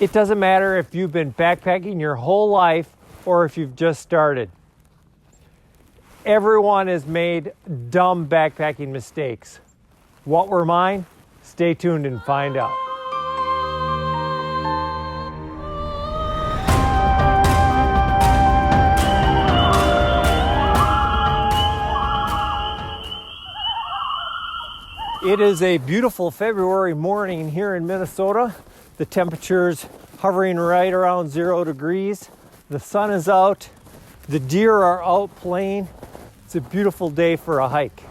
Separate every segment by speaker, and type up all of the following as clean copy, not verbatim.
Speaker 1: It doesn't matter if you've been backpacking your whole life or if you've just started. Everyone has made dumb backpacking mistakes. What were mine? Stay tuned and find out. It is a beautiful February morning here in Minnesota. The temperature's hovering right around 0 degrees. The sun is out. The deer are out playing. It's a beautiful day for a hike.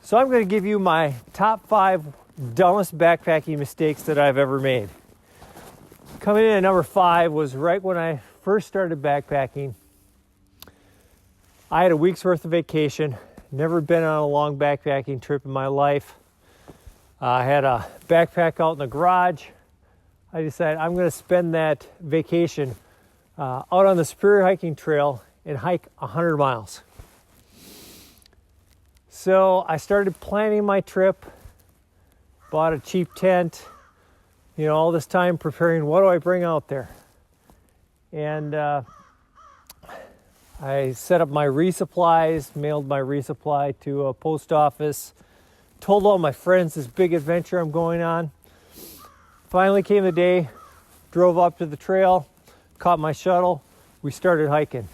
Speaker 1: So I'm going to give you my top 5 dumbest backpacking mistakes that I've ever made. Coming in at number 5 was right when I first started backpacking. I had a week's worth of vacation. Never been on a long backpacking trip in my life. I had a backpack out in the garage. I decided I'm going to spend that vacation out on the Superior hiking trail and hike 100 miles. So I started planning my trip, bought a cheap tent, all this time preparing what do I bring out there. And I set up my resupplies, mailed my resupply to a post office, told all my friends this big adventure I'm going on. Finally came the day, drove up to the trail, caught my shuttle, we started hiking.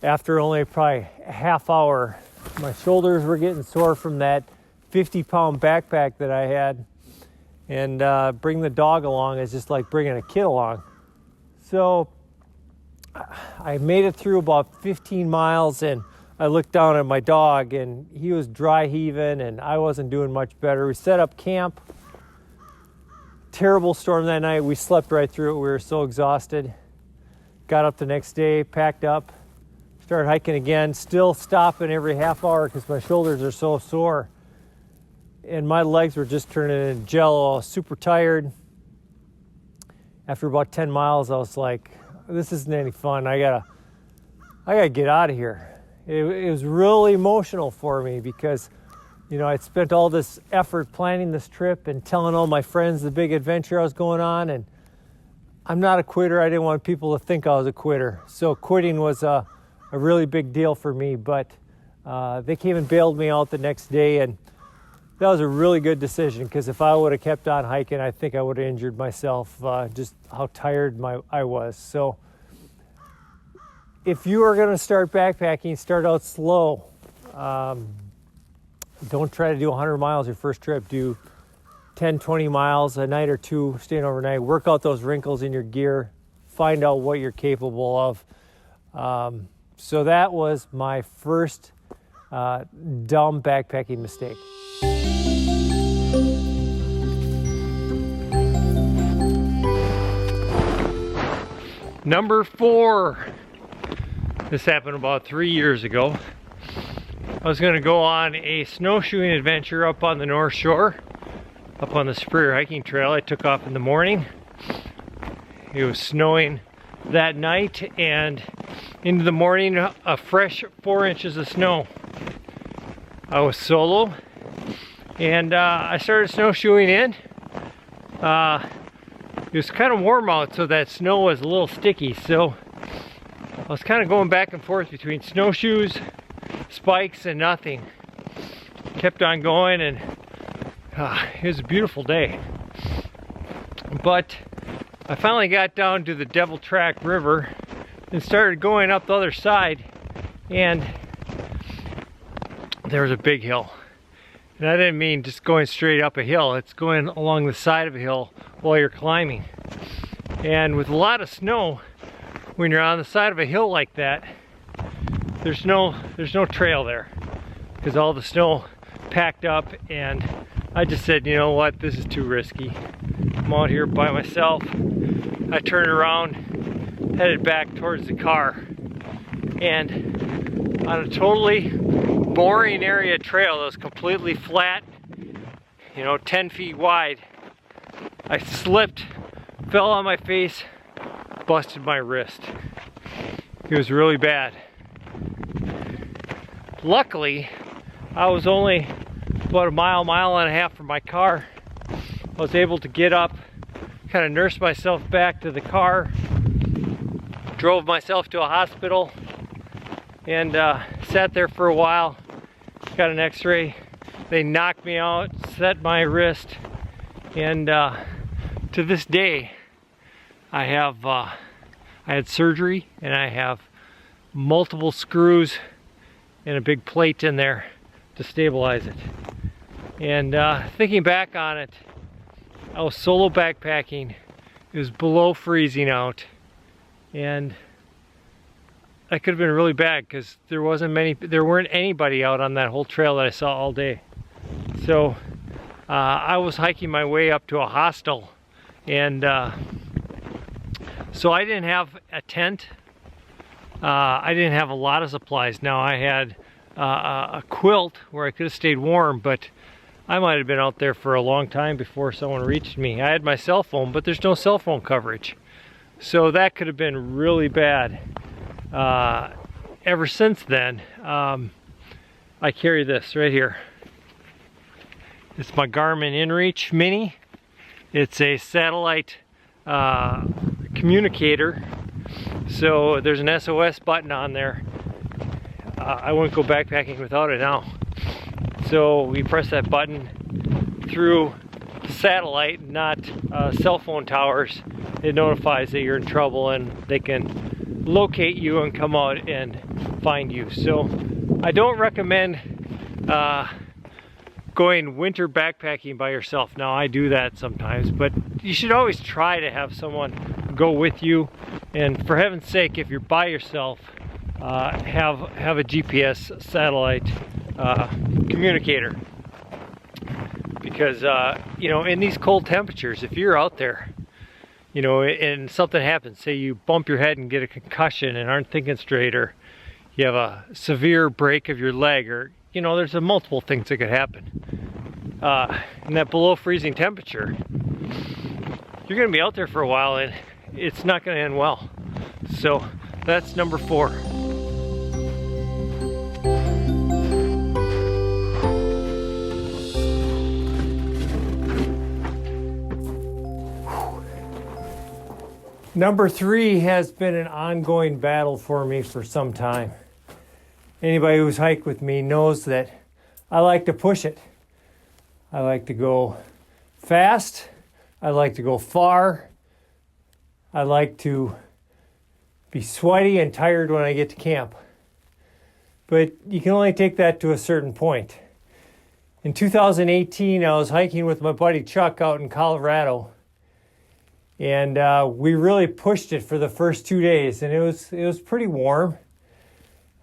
Speaker 1: After only probably a half hour, my shoulders were getting sore from that 50-pound backpack that I had. And bring the dog along is just like bringing a kid along. So I made it through about 15 miles and I looked down at my dog and he was dry heaving and I wasn't doing much better. We set up camp. Terrible storm that night. We slept right through it. We were so exhausted. Got up the next day, packed up, started hiking again, still stopping every half hour because my shoulders are so sore. And my legs were just turning into jello. I was super tired. After about 10 miles, I was like, this isn't any fun. I gotta get out of here. It was really emotional for me because, I'd spent all this effort planning this trip and telling all my friends the big adventure I was going on. And I'm not a quitter. I didn't want people to think I was a quitter. So quitting was a really big deal for me. But they came and bailed me out the next day. And that was a really good decision because if I would have kept on hiking, I think I would have injured myself, just how tired I was. So if you are going to start backpacking, start out slow. Don't try to do 100 miles your first trip. Do 10, 20 miles a night or two, staying overnight. Work out those wrinkles in your gear. Find out what you're capable of. So that was my first dumb backpacking mistake. Number 4. This happened about 3 years ago. I was going to go on a snowshoeing adventure up on the North Shore, up on the Superior hiking trail. I took off in the morning. It was snowing that night, and into the morning, a fresh 4 inches of snow. I was solo, and I started snowshoeing in. It was kind of warm out, so that snow was a little sticky, so I was kind of going back and forth between snowshoes, spikes, and nothing. Kept on going, and it was a beautiful day. But I finally got down to the Devil Track River and started going up the other side, and there was a big hill. And I didn't mean just going straight up a hill. It's going along the side of a hill while you're climbing. And with a lot of snow, when you're on the side of a hill like that, there's no trail there because all the snow packed up, and I just said, you know what, this is too risky. I'm out here by myself. I turned around, headed back towards the car, and on a totally boring area trail that was completely flat, 10 feet wide, I slipped, fell on my face, busted my wrist. It was really bad. Luckily, I was only about a mile and a half from my car. I was able to get up, kind of nursed myself back to the car, drove myself to a hospital, and sat there for a while, got an x-ray. They knocked me out, set my wrist, and to this day I had surgery, and I have multiple screws and a big plate in there to stabilize it. And thinking back on it, I was solo backpacking. It was below freezing out, and that could have been really bad because there weren't anybody out on that whole trail that I saw all day. So I was hiking my way up to a hostel, and so I didn't have a tent. I didn't have a lot of supplies. Now I had a quilt where I could have stayed warm, but I might have been out there for a long time before someone reached me. I had my cell phone, but there's no cell phone coverage. So that could have been really bad. Ever since then, I carry this right here. It's my Garmin InReach Mini. It's a satellite communicator. So there's an SOS button on there. I wouldn't go backpacking without it now. So we press that button through satellite, not cell phone towers. It notifies that you're in trouble, and they can locate you and come out and find you. So I don't recommend going winter backpacking by yourself. Now I do that sometimes, but you should always try to have someone go with you. And for heaven's sake, if you're by yourself, have a GPS satellite communicator, because you know, in these cold temperatures, if you're out there, you know, and something happens, say you bump your head and get a concussion and aren't thinking straight, or you have a severe break of your leg, or you know, there's multiple things that could happen. In that below freezing temperature, you're going to be out there for a while, and it's not going to end well. So that's number 4. Number 3 has been an ongoing battle for me for some time. Anybody who's hiked with me knows that I like to push it. I like to go fast. I like to go far. I like to be sweaty and tired when I get to camp. But you can only take that to a certain point. In 2018, I was hiking with my buddy Chuck out in Colorado. And we really pushed it for the first 2 days, and it was pretty warm.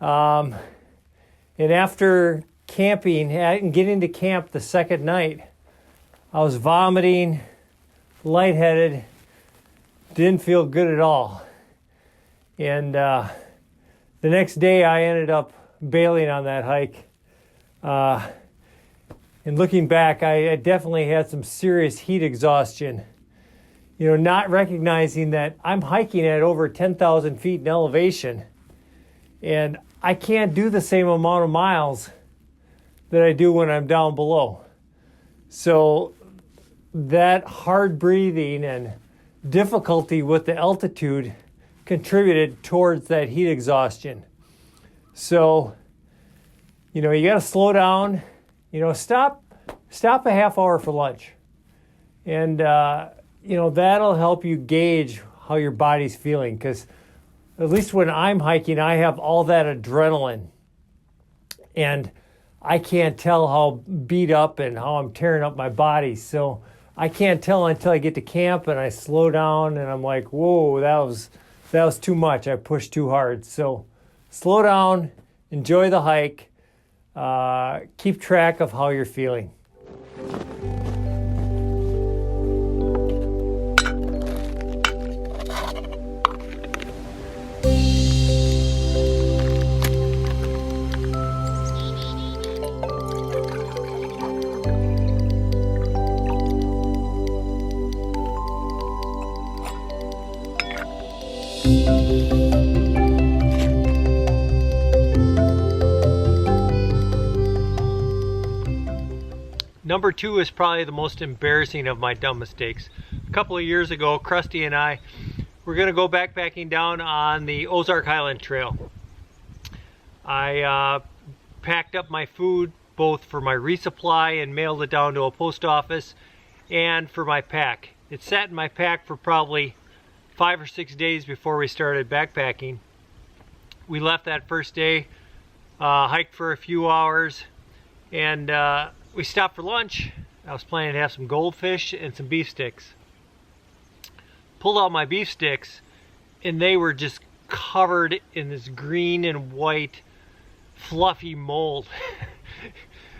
Speaker 1: And after camping and getting to camp the second night, I was vomiting, lightheaded, didn't feel good at all. And the next day, I ended up bailing on that hike. And looking back, I definitely had some serious heat exhaustion. You know, not recognizing that I'm hiking at over 10,000 feet in elevation, and I can't do the same amount of miles that I do when I'm down below. So that hard breathing and difficulty with the altitude contributed towards that heat exhaustion. So, you know, you got to slow down, you know, stop a half hour for lunch. And, you know, that'll help you gauge how your body's feeling, because at least when I'm hiking, I have all that adrenaline, and I can't tell how beat up and how I'm tearing up my body. So I can't tell until I get to camp and I slow down and I'm like, whoa, that was too much. I pushed too hard. So slow down, enjoy the hike, keep track of how you're feeling. Number 2 is probably the most embarrassing of my dumb mistakes. A couple of years ago, Krusty and I were going to go backpacking down on the Ozark Highland Trail. I packed up my food both for my resupply and mailed it down to a post office, and for my pack. It sat in my pack for probably 5 or 6 days before we started backpacking. We left that first day, hiked for a few hours, and we stopped for lunch. I was planning to have some goldfish and some beef sticks. Pulled out my beef sticks, and they were just covered in this green and white fluffy mold.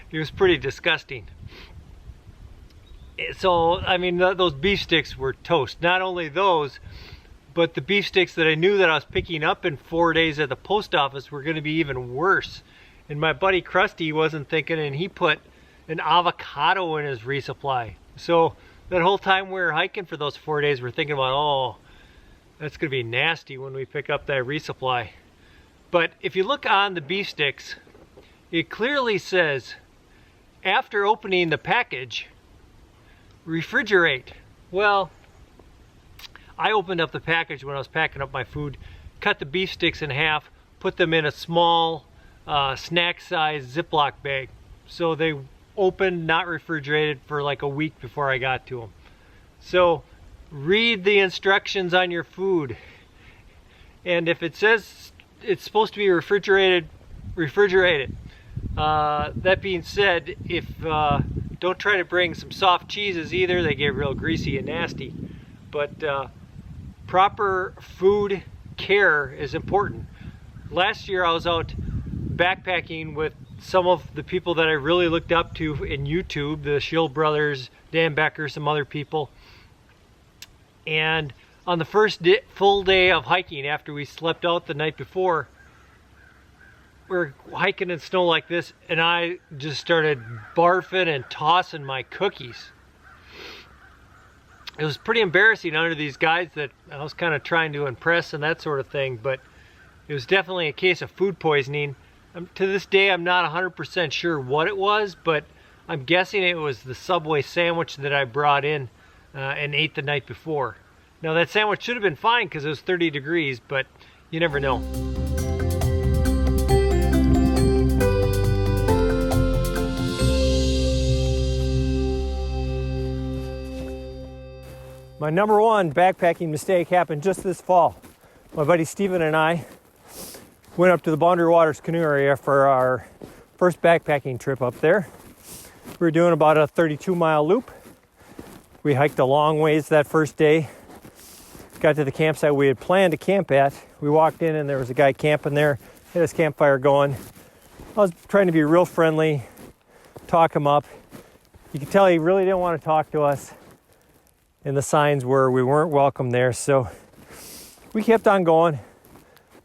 Speaker 1: It was pretty disgusting. So, I mean, those beef sticks were toast. Not only those, but the beef sticks that I knew that I was picking up in 4 days at the post office were going to be even worse. And my buddy Krusty wasn't thinking, and he put an avocado in his resupply. So that whole time we were hiking for those 4 days, we're thinking about, oh, that's going to be nasty when we pick up that resupply. But if you look on the beef sticks, it clearly says, after opening the package, refrigerate. Well, I opened up the package when I was packing up my food, cut the beef sticks in half, put them in a small snack-sized Ziploc bag. So they opened, not refrigerated, for like a week before I got to them. So read the instructions on your food. And if it says it's supposed to be refrigerated, refrigerate it. That being said, if don't try to bring some soft cheeses either. They get real greasy and nasty. But proper food care is important. Last year I was out backpacking with some of the people that I really looked up to in YouTube, the Shield brothers, Dan Becker, some other people. And on the first full day of hiking, after we slept out the night before, we're hiking in snow like this, and I just started barfing and tossing my cookies. It was pretty embarrassing under these guys that I was kind of trying to impress and that sort of thing, but it was definitely a case of food poisoning. To this day, I'm not 100% sure what it was, but I'm guessing it was the Subway sandwich that I brought in and ate the night before. Now, that sandwich should have been fine because it was 30 degrees, but you never know. My number one backpacking mistake happened just this fall. My buddy Steven and I went up to the Boundary Waters canoe area for our first backpacking trip up there. We were doing about a 32-mile loop. We hiked a long ways that first day. Got to the campsite we had planned to camp at. We walked in and there was a guy camping there, had his campfire going. I was trying to be real friendly, talk him up. You could tell he really didn't want to talk to us. And the signs were we weren't welcome there, so we kept on going.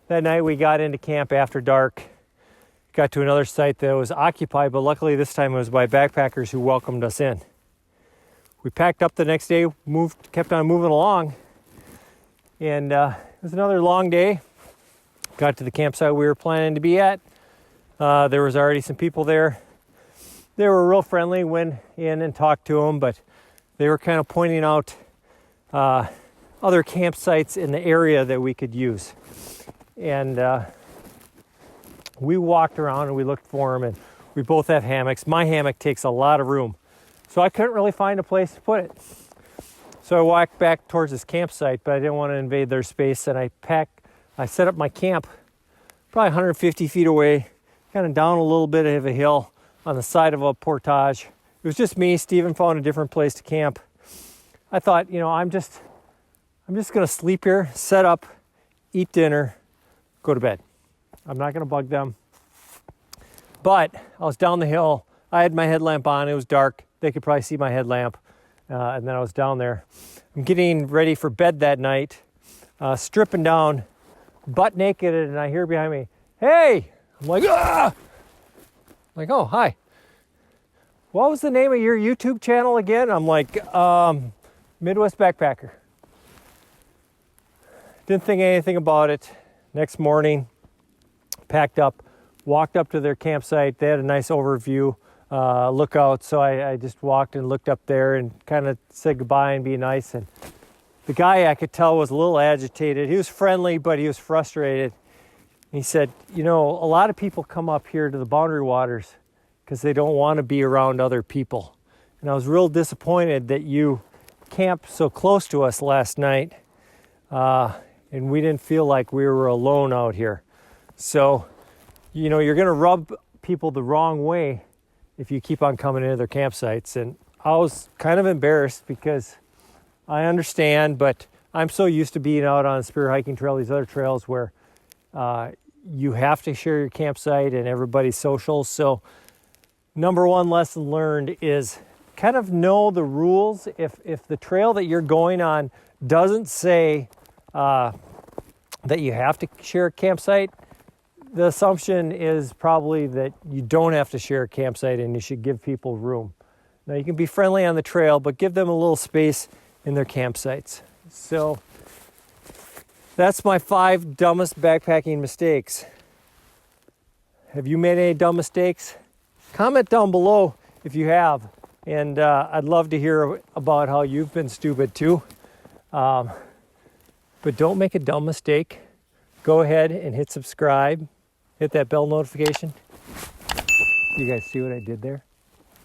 Speaker 1: That night we got into camp after dark, got to another site that was occupied, but luckily this time it was by backpackers who welcomed us in. We packed up the next day, kept on moving along, and it was another long day. Got to the campsite we were planning to be at. There was already some people there. They were real friendly, went in and talked to them, but they were kind of pointing out other campsites in the area that we could use. And we walked around and we looked for them, and we both have hammocks. My hammock takes a lot of room, so I couldn't really find a place to put it. So I walked back towards this campsite, but I didn't want to invade their space, and I set up my camp probably 150 feet away, kind of down a little bit of a hill on the side of a portage. It was just me. Steven found a different place to camp. I thought, I'm just going to sleep here, set up, eat dinner, go to bed. I'm not going to bug them. But I was down the hill. I had my headlamp on. It was dark. They could probably see my headlamp. And then I was down there. I'm getting ready for bed that night, stripping down, butt naked, and I hear behind me, "Hey!" I'm like, "Ah!" I'm like, "Oh, hi. What was the name of your YouTube channel again?" I'm like, Midwest Backpacker. Didn't think anything about it. Next morning, packed up, walked up to their campsite. They had a nice overview lookout, so I just walked and looked up there and kind of said goodbye and be nice. And the guy, I could tell, was a little agitated. He was friendly, but he was frustrated. He said, you know, a lot of people come up here to the Boundary Waters because they don't want to be around other people. And I was real disappointed that you camped so close to us last night, and we didn't feel like we were alone out here. So, you know, you're going to rub people the wrong way if you keep on coming into their campsites. And I was kind of embarrassed because I understand, but I'm so used to being out on Spear Hiking Trail, these other trails where you have to share your campsite and everybody's social. So number one lesson learned is kind of know the rules. If the trail that you're going on doesn't say that you have to share a campsite, the assumption is probably that you don't have to share a campsite and you should give people room. Now you can be friendly on the trail, but give them a little space in their campsites. So that's my 5 dumbest backpacking mistakes. Have you made any dumb mistakes? Comment down below if you have. And I'd love to hear about how you've been stupid too. But don't make a dumb mistake. Go ahead and hit subscribe. Hit that bell notification. You guys see what I did there?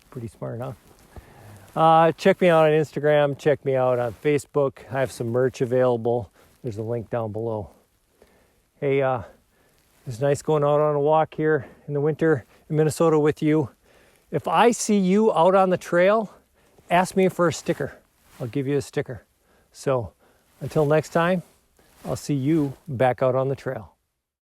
Speaker 1: Pretty smart, huh? Check me out on Instagram. Check me out on Facebook. I have some merch available. There's a link down below. Hey, it's nice going out on a walk here in the winter in Minnesota with you. If I see you out on the trail, ask me for a sticker. I'll give you a sticker. So until next time, I'll see you back out on the trail.